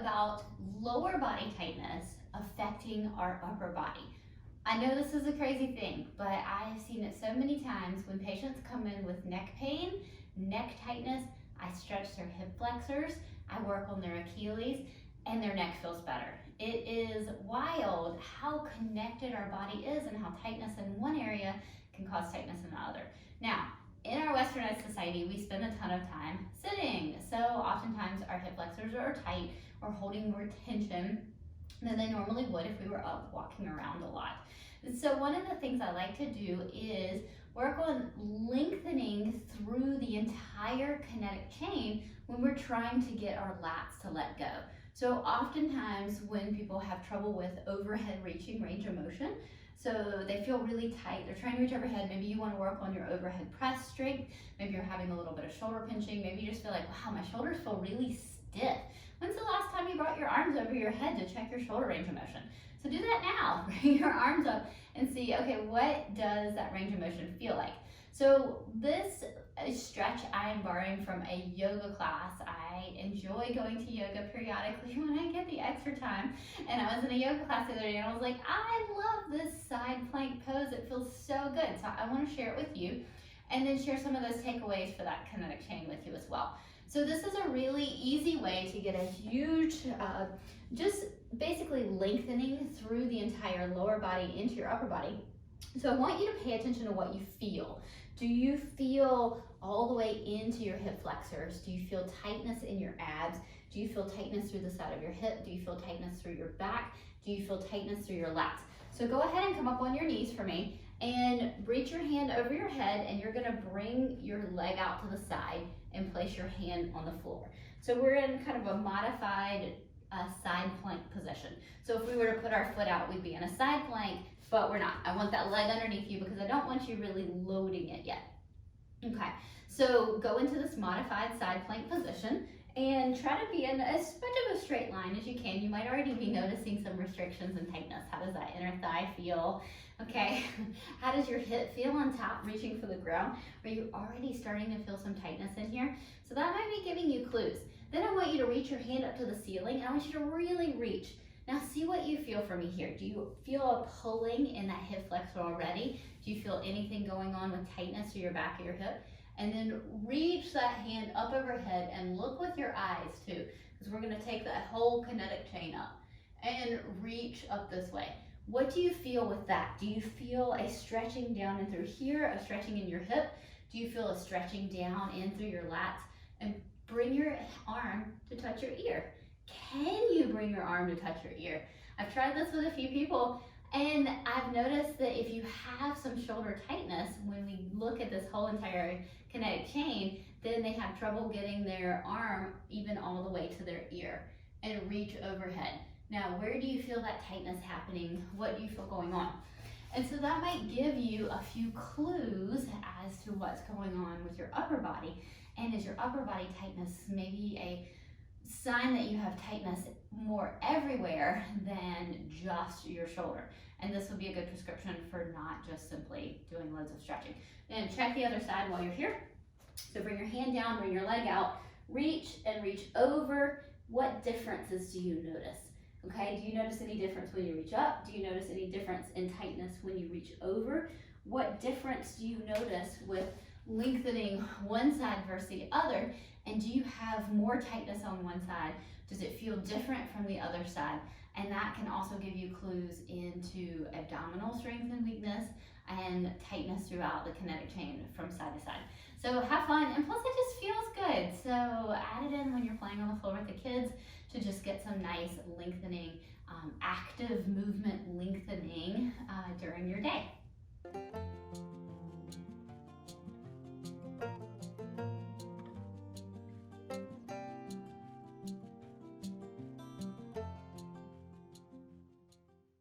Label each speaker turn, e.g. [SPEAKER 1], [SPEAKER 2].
[SPEAKER 1] about lower body tightness affecting our upper body. I know this is a crazy thing, but I've seen it so many times when patients come in with neck pain, neck tightness, I stretch their hip flexors, I work on their Achilles, and their neck feels better. It is wild how connected our body is and how tightness in one area can cause tightness in the other. Now, in our westernized society, we spend a ton of time sitting. So oftentimes our hip flexors are tight or holding more tension than they normally would if we were up walking around a lot. So one of the things I like to do is work on lengthening through the entire kinetic chain when we're trying to get our lats to let go. So oftentimes when people have trouble with overhead reaching range of motion, so they feel really tight, they're trying to reach overhead, maybe you want to work on your overhead press strength, maybe you're having a little bit of shoulder pinching, maybe you just feel like, wow, my shoulders feel really stiff. When's the last time you brought your arms over your head to check your shoulder range of motion? So do that now, bring your arms up and see, okay, what does that range of motion feel like? So this stretch I am borrowing from a yoga class. I enjoy going to yoga periodically when I get the extra time. And I was in a yoga class the other day and I was like, I love this side plank pose. It feels so good. So I want to share it with you and then share some of those takeaways for that kinetic chain with you as well. So this is a really easy way to get a huge, just basically lengthening through the entire lower body into your upper body. So I want you to pay attention to what you feel. Do you feel all the way into your hip flexors? Do you feel tightness in your abs? Do you feel tightness through the side of your hip? Do you feel tightness through your back? Do you feel tightness through your lats? So go ahead and come up on your knees for me and reach your hand over your head, and you're gonna bring your leg out to the side and place your hand on the floor. So we're in kind of a modified side plank position. So if we were to put our foot out, we'd be in a side plank, but we're not. I want that leg underneath you because I don't want you really loading it yet. Okay, so go into this modified side plank position and try to be in as much of a straight line as you can. You might already be noticing some restrictions and tightness. How does that inner thigh feel? Okay, how does your hip feel on top, reaching for the ground? Are you already starting to feel some tightness in here? So that might be giving you clues. Then I want you to reach your hand up to the ceiling, and I want you to really reach. Now see what you feel for me here. Do you feel a pulling in that hip flexor already? Do you feel anything going on with tightness through your back of your hip? And then reach that hand up overhead and look with your eyes too, because we're gonna take that whole kinetic chain up and reach up this way. What do you feel with that? Do you feel a stretching down in through here, a stretching in your hip? Do you feel a stretching down in through your lats? And bring your arm to touch your ear. Can you bring your arm to touch your ear? I've tried this with a few people, and I've noticed that if you have some shoulder tightness, when we look at this whole entire kinetic chain, then they have trouble getting their arm even all the way to their ear and reach overhead. Now, where do you feel that tightness happening? What do you feel going on? And so that might give you a few clues as to what's going on with your upper body. And is your upper body tightness maybe a sign that you have tightness more everywhere than just your shoulder? And this would be a good prescription for not just simply doing loads of stretching. And check the other side while you're here. So bring your hand down, bring your leg out, reach and reach over. What differences do you notice? Okay, do you notice any difference when you reach up? Do you notice any difference in tightness when you reach over? What difference do you notice with lengthening one side versus the other? And do you have more tightness on one side? Does it feel different from the other side? And that can also give you clues into abdominal strength and weakness and tightness throughout the kinetic chain from side to side. So have fun, and plus it just feels good. So add it in when you're playing on the floor with the kids to just get some nice lengthening, active movement lengthening during your day.